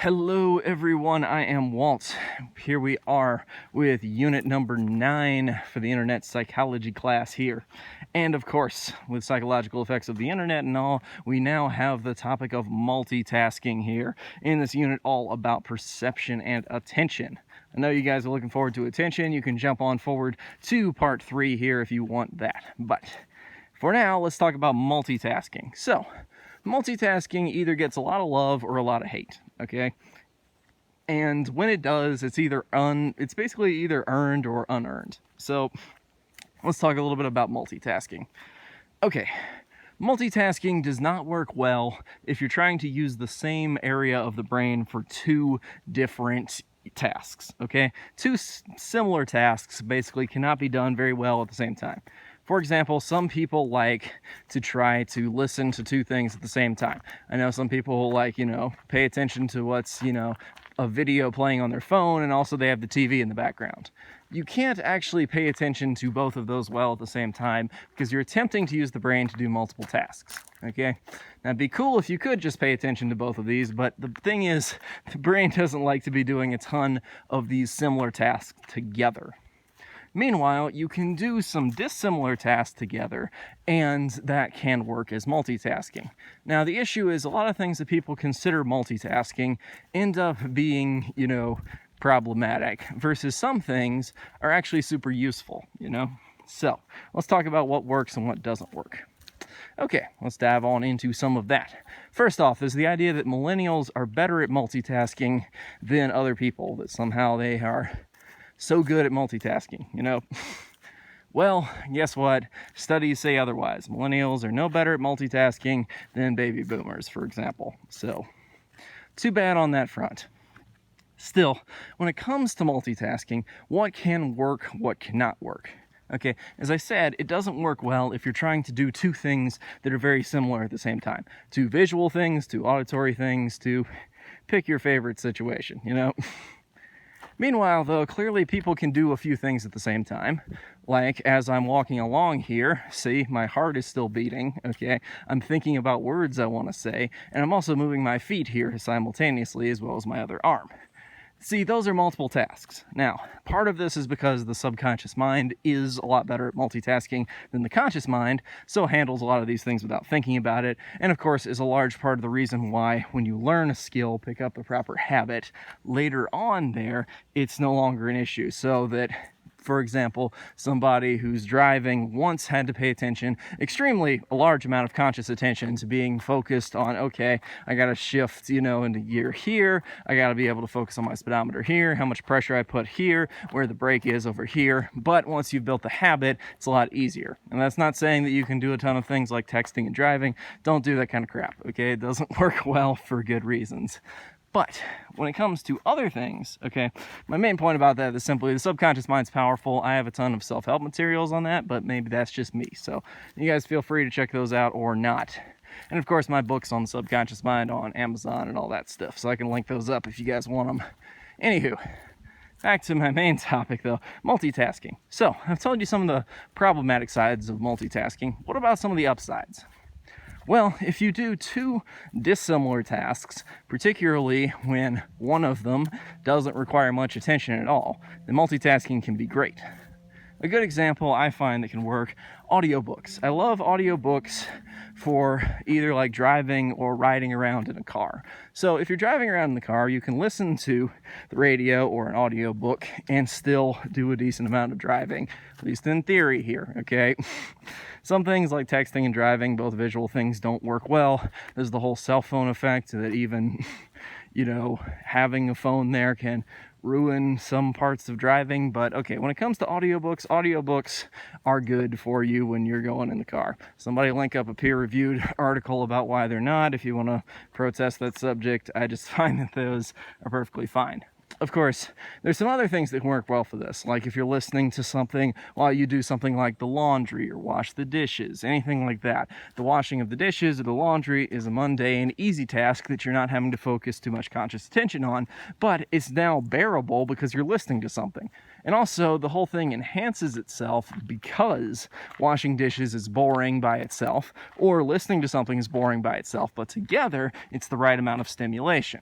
Hello everyone, I am Walt. Here we are with unit number 9 for the internet psychology class here. And of course, with psychological effects of the internet and all, we now have the topic of multitasking here in this unit, all about perception and attention. I know you guys are looking forward to attention. You can jump on forward to part 3 here if you want that. But for now, let's talk about multitasking. So, multitasking either gets a lot of love or a lot of hate, okay? And when it does, it's basically either earned or unearned. So let's talk a little bit about multitasking. Okay, multitasking does not work well if you're trying to use the same area of the brain for two different tasks, okay? Two similar tasks basically cannot be done very well at the same time. For example, some people like to try to listen to two things at the same time. I know some people like, pay attention to what's, a video playing on their phone, and also they have the TV in the background. You can't actually pay attention to both of those well at the same time because you're attempting to use the brain to do multiple tasks, okay? Now, it'd be cool if you could just pay attention to both of these, but the thing is, the brain doesn't like to be doing a ton of these similar tasks together. Meanwhile, you can do some dissimilar tasks together, and that can work as multitasking. Now, the issue is a lot of things that people consider multitasking end up being, problematic, versus some things are actually super useful, So, let's talk about what works and what doesn't work. Okay, let's dive on into some of that. First off, there's the idea that millennials are better at multitasking than other people, that somehow they are so good at multitasking, Well, guess what? Studies say otherwise. Millennials are no better at multitasking than baby boomers, for example. So, too bad on that front. Still, when it comes to multitasking, what can work, what cannot work? Okay, as I said, it doesn't work well if you're trying to do two things that are very similar at the same time. Two visual things, two auditory things, to pick your favorite situation, Meanwhile, though, clearly people can do a few things at the same time. Like, as I'm walking along here, see, my heart is still beating, okay? I'm thinking about words I want to say, and I'm also moving my feet here simultaneously, as well as my other arm. See, those are multiple tasks. Now, part of this is because the subconscious mind is a lot better at multitasking than the conscious mind, so it handles a lot of these things without thinking about it, and of course is a large part of the reason why when you learn a skill, pick up the proper habit, later on there, it's no longer an issue. So that, for example, somebody who's driving once had to pay attention, a large amount of conscious attention to being focused on, okay, I gotta shift, into gear here, I gotta be able to focus on my speedometer here, how much pressure I put here, where the brake is over here. But once you've built the habit, it's a lot easier. And that's not saying that you can do a ton of things like texting and driving. Don't do that kind of crap, okay? It doesn't work well for good reasons. But when it comes to other things, okay, my main point about that is simply the subconscious mind's powerful. I have a ton of self-help materials on that, but maybe that's just me. So you guys feel free to check those out or not. And of course, my books on the subconscious mind on Amazon and all that stuff. So I can link those up if you guys want them. Anywho, back to my main topic though, multitasking. So I've told you some of the problematic sides of multitasking. What about some of the upsides? Well, if you do two dissimilar tasks, particularly when one of them doesn't require much attention at all, then multitasking can be great. A good example I find that can work, audiobooks. I love audiobooks for either like driving or riding around in a car. So if you're driving around in the car, you can listen to the radio or an audiobook and still do a decent amount of driving, at least in theory here, okay? Some things like texting and driving, both visual things, don't work well. There's the whole cell phone effect that even, having a phone there can ruin some parts of driving. But okay, when it comes to audiobooks are good for you when you're going in the car. Somebody link up a peer-reviewed article about why they're not if you want to protest that subject. I just find that those are perfectly fine. Of course, there's some other things that can work well for this, like if you're listening to something while you do something like the laundry or wash the dishes, anything like that. The washing of the dishes or the laundry is a mundane, easy task that you're not having to focus too much conscious attention on, but it's now bearable because you're listening to something. And also, the whole thing enhances itself because washing dishes is boring by itself, or listening to something is boring by itself, but together, it's the right amount of stimulation.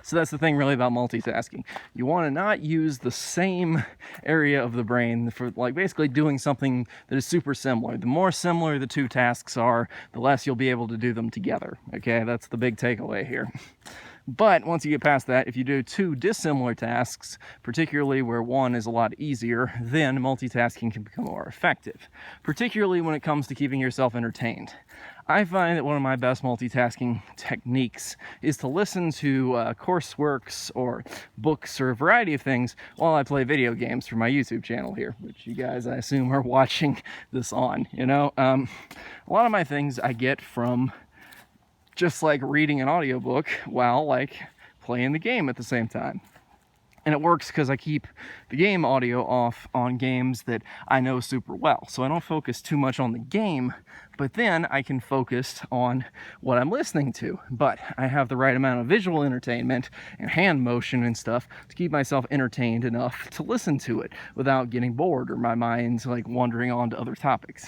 So that's the thing really about multitasking. You want to not use the same area of the brain for like basically doing something that is super similar. The more similar the two tasks are, the less you'll be able to do them together. Okay, that's the big takeaway here. But once you get past that, if you do two dissimilar tasks, particularly where one is a lot easier, then multitasking can become more effective, particularly when it comes to keeping yourself entertained. I find that one of my best multitasking techniques is to listen to courseworks or books or a variety of things while I play video games for my YouTube channel here, which you guys, I assume, are watching this on. A lot of my things I get from just like reading an audiobook while like playing the game at the same time. And it works because I keep the game audio off on games that I know super well. So I don't focus too much on the game, but then I can focus on what I'm listening to. But I have the right amount of visual entertainment and hand motion and stuff to keep myself entertained enough to listen to it without getting bored or my mind's like wandering on to other topics.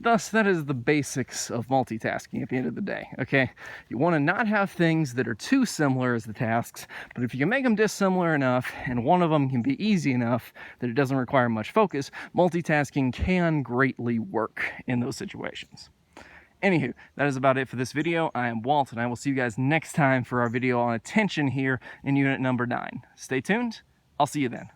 Thus, that is the basics of multitasking at the end of the day, okay? You want to not have things that are too similar as the tasks, but if you can make them dissimilar enough and one of them can be easy enough that it doesn't require much focus, multitasking can greatly work in those situations. Anywho, that is about it for this video. I am Walt, and I will see you guys next time for our video on attention here in unit number 9. Stay tuned. I'll see you then.